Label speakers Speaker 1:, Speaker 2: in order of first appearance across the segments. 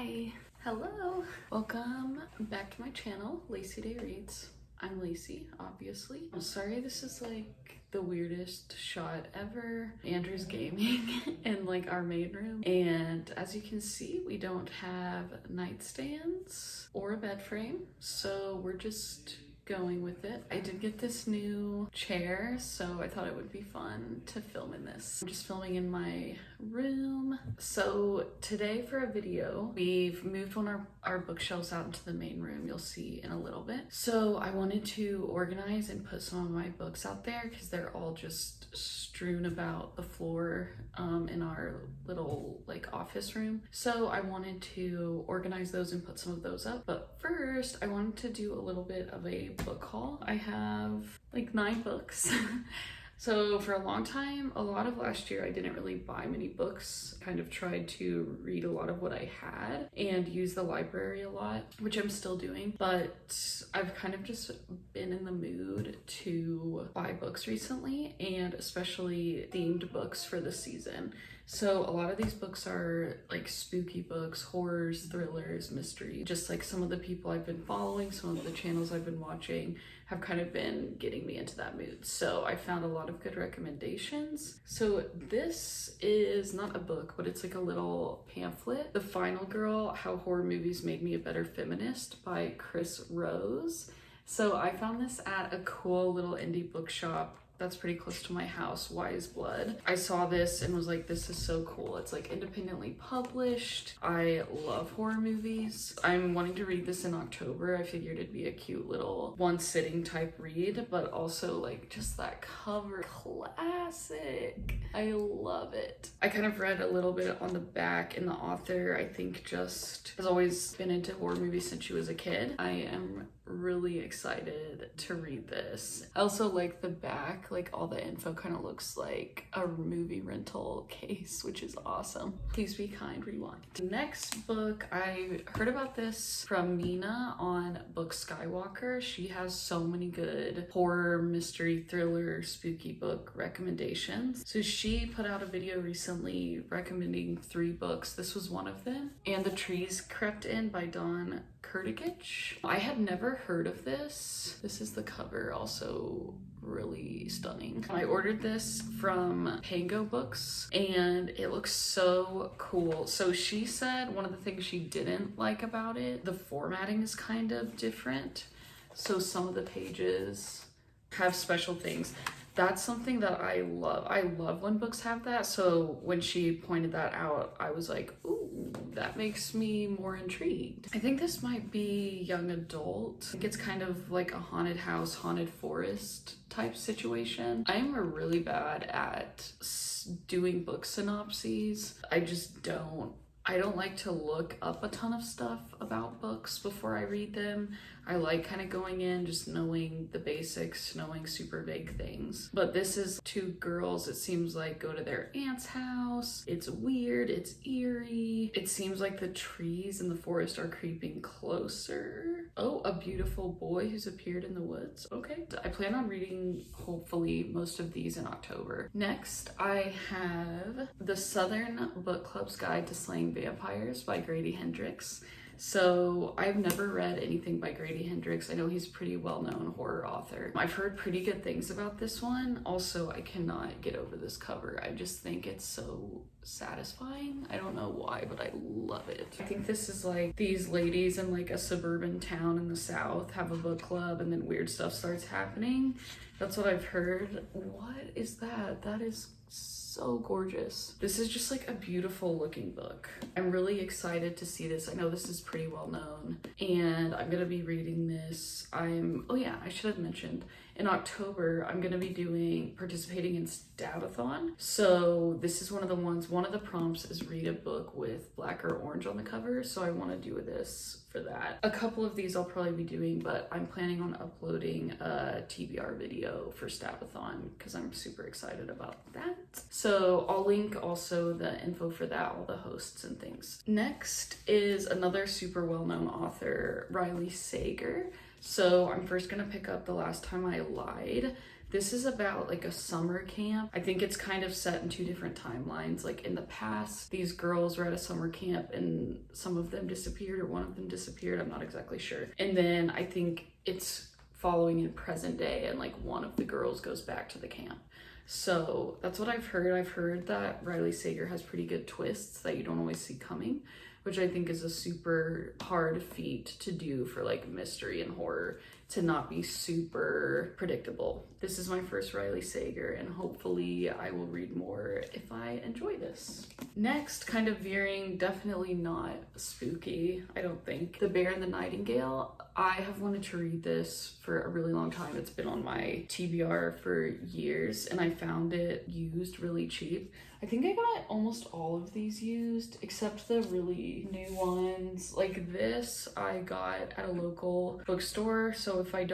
Speaker 1: Hi. Hello. Welcome back to my channel, Lacey Day Reads. I'm Lacey, obviously. I'm sorry this is like the weirdest shot ever. Andrew's gaming in like our main room. And as you can see, we don't have nightstands or a bed frame. So we're just going with it. I did get this new chair, so I thought it would be fun to film in this. I'm just filming in my room. So today for a video, we've moved one of our bookshelves out into the main room. You'll see in a little bit. So I wanted to organize and put some of my books out there because they're all just strewn about the floor in our little like office room. So I wanted to organize those and put some of those up. But first, I wanted to do a little bit of a book haul. I have like 9 books. So for a long time, a lot of last year, I didn't really buy many books. Kind of tried to read a lot of what I had and use the library a lot, which I'm still doing. But I've kind of just been in the mood to buy books recently, and especially themed books for the season. So a lot of these books are like spooky books, horrors, thrillers, mystery. Just like some of the people I've been following, some of the channels I've been watching have kind of been getting me into that mood. So I found a lot of good recommendations. So this is not a book, but it's like a little pamphlet. The Final Girl, How Horror Movies Made Me a Better Feminist by Kris. So I found this at a cool little indie bookshop that's pretty close to my house, Wise Blood. I saw this and was like, this is so cool. It's like independently published. I love horror movies. I'm wanting to read this in October. I figured it'd be a cute little one sitting type read, but also like just that cover, classic. I love it. I kind of read a little bit on the back, and the author, I think, just has always been into horror movies since she was a kid. I am really excited to read this. I also like the back, like all the info kind of looks like a movie rental case, which is awesome. Please be kind, rewind. Next book, I heard about this from Mina on Book Skywalker. She has so many good horror, mystery, thriller, spooky book recommendations. So she put out a video recently recommending 3 books. This was one of them. And The Trees Crept In by Kurtagich. I had never heard of this. This is the cover, also really stunning. I ordered this from Pango Books and it looks so cool. So she said one of the things she didn't like about it, the formatting is kind of different. So some of the pages have special things. That's something that I love. I love when books have that. So when she pointed that out, I was like, ooh, that makes me more intrigued. I think this might be young adult. I think it's kind of like a haunted house, haunted forest type situation. I am really bad at doing book synopses. I don't like to look up a ton of stuff about books before I read them. I like kind of going in, just knowing the basics, knowing super vague things. But this is 2 girls, it seems like, go to their aunt's house. It's weird, it's eerie. It seems like the trees in the forest are creeping closer. Oh, a beautiful boy who's appeared in the woods. Okay. I plan on reading, hopefully, most of these in October. Next, I have The Southern Book Club's Guide to Slaying Vampires by Grady Hendrix. So I've never read anything by Grady Hendrix. I know he's a pretty well-known horror author. I've heard pretty good things about this one. Also, I cannot get over this cover. I just think it's so satisfying. I don't know why, but I love it. I think this is like these ladies in like a suburban town in the South have a book club and then weird stuff starts happening. That's what I've heard. What is that? That is so gorgeous. This is just like a beautiful looking book. I'm really excited to see this. I know this is pretty well known and I'm gonna be reading this. Oh yeah, I should have mentioned, in October, I'm gonna be participating in STABATHON. So this is one of the prompts is read a book with black or orange on the cover. So I wanna do this for that. A couple of these I'll probably be doing, but I'm planning on uploading a TBR video for STABATHON because I'm super excited about that. So I'll link also the info for that, all the hosts and things. Next is another super well-known author, Riley Sager. So I'm first gonna pick up The Last Time I Lied. This is about like a summer camp. I think it's kind of set in 2 different timelines. Like in the past, these girls were at a summer camp and some of them disappeared, or one of them disappeared. I'm not exactly sure. And then I think it's following in present day, and like one of the girls goes back to the camp. So that's what I've heard. I've heard that Riley Sager has pretty good twists that you don't always see coming, which I think is a super hard feat to do for like mystery and horror, to not be super predictable. This is my first Riley Sager, and hopefully I will read more if I enjoy this. Next, kind of veering, definitely not spooky, I don't think. The Bear and the Nightingale. I have wanted to read this for a really long time. It's been on my TBR for years, and I found it used really cheap. I think I got almost all of these used, except the really new ones. Like this, I got at a local bookstore. So if I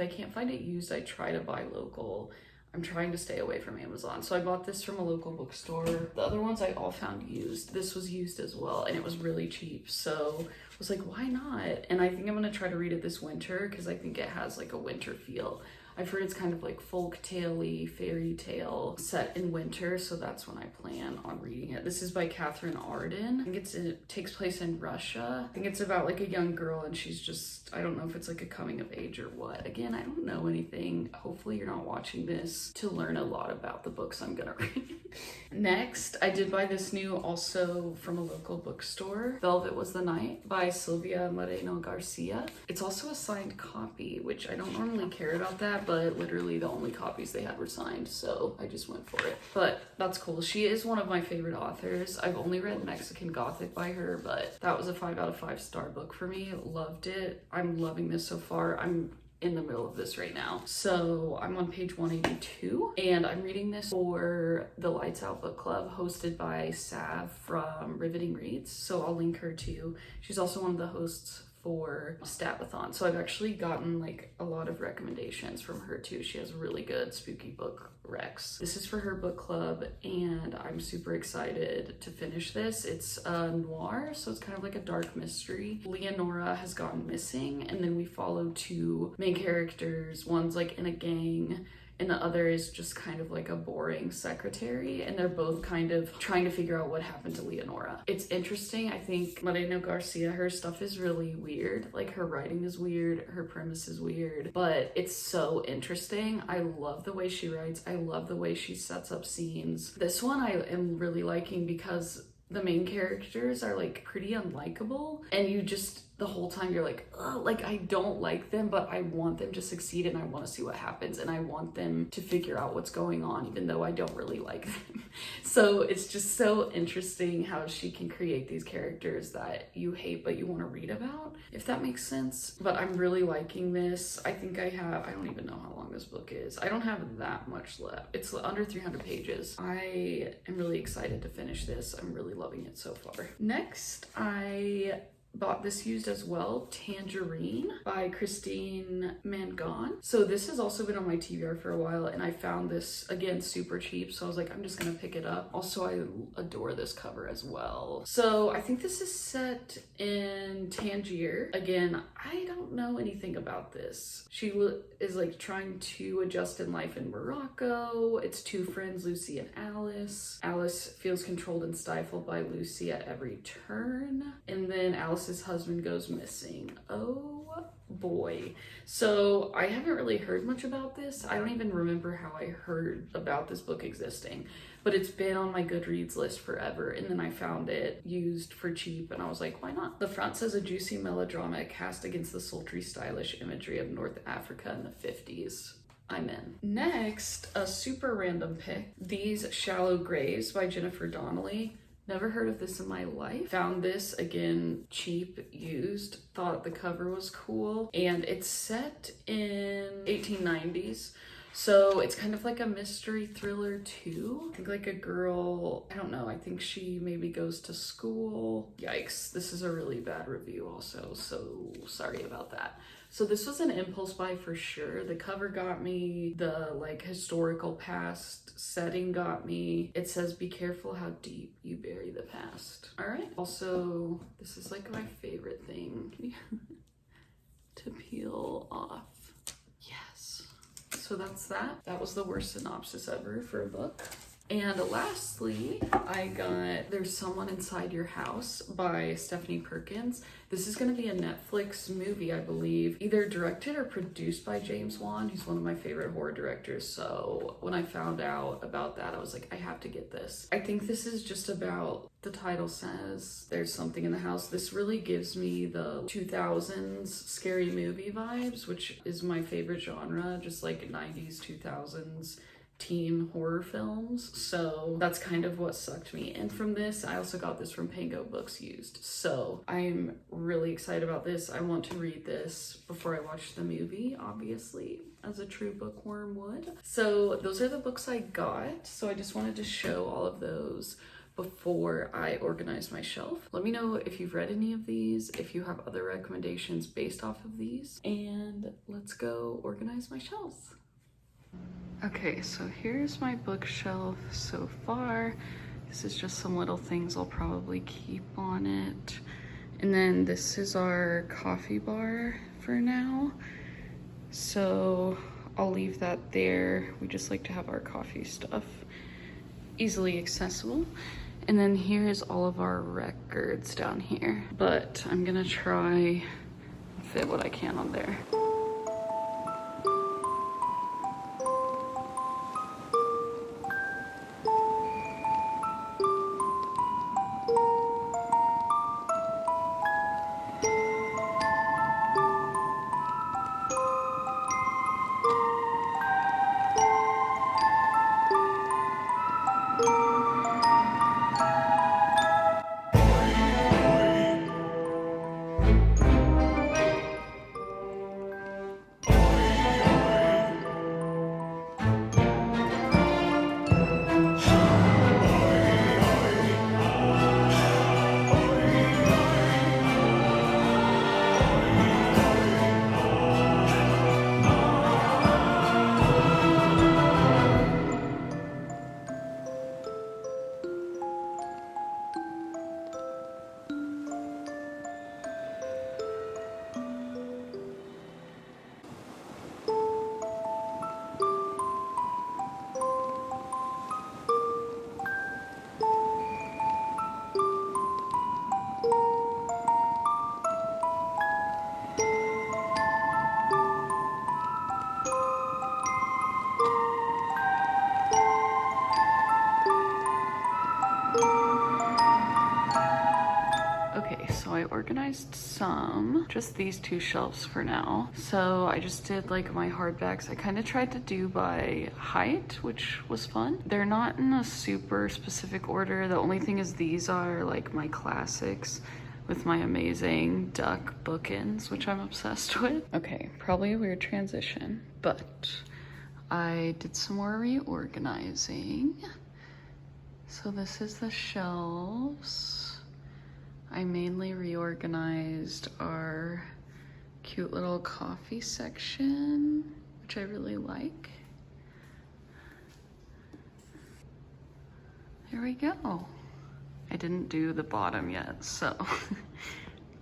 Speaker 1: can't find it used, I try to buy local. I'm trying to stay away from Amazon. So I bought this from a local bookstore. The other ones I all found used. This was used as well, and it was really cheap. So I was like, why not? And I think I'm gonna try to read it this winter because I think it has like a winter feel. I've heard it's kind of like folk tale-y, fairy tale set in winter, so that's when I plan on reading it. This is by Katherine Arden. I think it takes place in Russia. I think it's about like a young girl, and she's just, I don't know if it's like a coming of age or what. Again, I don't know anything. Hopefully you're not watching this to learn a lot about the books I'm gonna read. Next, I did buy this new, also from a local bookstore, Velvet Was the Night by Silvia Moreno-Garcia. It's also a signed copy, which I don't normally care about that, but literally the only copies they had were signed, so I just went for it. But that's cool. She is one of my favorite authors. I've only read Mexican Gothic by her, but that was a 5 out of 5 star book for me. Loved it. I'm loving this so far. I'm in the middle of this right now. So I'm on page 182, and I'm reading this for the Lights Out Book Club hosted by Sav from Riveting Reads. So I'll link her too. She's also one of the hosts for STABATHON. So I've actually gotten like a lot of recommendations from her too. She has really good spooky book recs. This is for her book club, and I'm super excited to finish this. It's a noir, so it's kind of like a dark mystery. Leonora has gone missing, and then we follow 2 main characters. One's like in a gang, and the other is just kind of like a boring secretary, and they're both kind of trying to figure out what happened to Leonora. It's interesting. I think Moreno-Garcia, her stuff is really weird. Like her writing is weird, her premise is weird, but it's so interesting. I love the way she writes. I love the way she sets up scenes. This one I am really liking because the main characters are like pretty unlikable, and you just, the whole time you're like, ugh, like I don't like them, but I want them to succeed, and I want to see what happens, and I want them to figure out what's going on, even though I don't really like them. So it's just so interesting how she can create these characters that you hate but you want to read about, if that makes sense. But I'm really liking this. I think I don't even know how long this book is. I don't have that much left. It's under 300 pages. I am really excited to finish this. I'm really loving it so far. Next, I bought this used as well, Tangerine by Christine Mangan. So this has also been on my TBR for a while, and I found this, again, super cheap, so I was like, I'm just gonna pick it up. Also, I adore this cover as well. So I think this is set in Tangier. Again, I don't know anything about this. She is like trying to adjust in life in Morocco. It's 2 friends, Lucy and Alice. Alice feels controlled and stifled by Lucy at every turn, and then Alice's husband goes missing. Oh boy. So I haven't really heard much about this. I don't even remember how I heard about this book existing, but it's been on my Goodreads list forever, and then I found it used for cheap, and I was like, why not? The front says a juicy melodrama cast against the sultry, stylish imagery of North Africa in the 50s. I'm in. Next, a super random pick. These Shallow Graves by Jennifer Donnelly. Never heard of this in my life. Found this, again, cheap, used. Thought the cover was cool. And it's set in 1890s. So it's kind of like a mystery thriller too. I think like a girl, I don't know, I think she maybe goes to school. Yikes, this is a really bad review also, so sorry about that. So this was an impulse buy for sure. The cover got me, the like historical past setting got me. It says, be careful how deep you bury the past. All right. Also, this is like my favorite thing to peel off. Yes. So So that's that. That was the worst synopsis ever for a book. And lastly, I got There's Someone Inside Your House by Stephanie Perkins. This is going to be a Netflix movie, I believe, either directed or produced by James Wan. He's one of my favorite horror directors. So when I found out about that, I was like, I have to get this. I think this is just about, the title says, there's something in the house. This really gives me the 2000s scary movie vibes, which is my favorite genre, just like 90s, 2000s teen horror films. So that's kind of what sucked me in from this. I also got this from Pango Books used. So I'm really excited about this. I want to read this before I watch the movie, obviously, as a true bookworm would. So those are the books I got. So I just wanted to show all of those before I organize my shelf. Let me know if you've read any of these, if you have other recommendations based off of these, and let's go organize my shelves. Okay, so here's my bookshelf so far. This is just some little things I'll probably keep on it. And then this is our coffee bar for now. So I'll leave that there. We just like to have our coffee stuff easily accessible. And then here's all of our records down here. But I'm gonna try fit what I can on there. So I organized some, just these two shelves for now. So I just did like my hardbacks. I kind of tried to do by height, which was fun. They're not in a super specific order. The only thing is these are like my classics with my amazing duck bookends, which I'm obsessed with. Okay, probably a weird transition, but I did some more reorganizing. So this is the shelves. I mainly reorganized our cute little coffee section, which I really like. There we go. I didn't do the bottom yet, so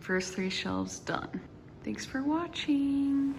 Speaker 1: first 3 shelves done. Thanks for watching.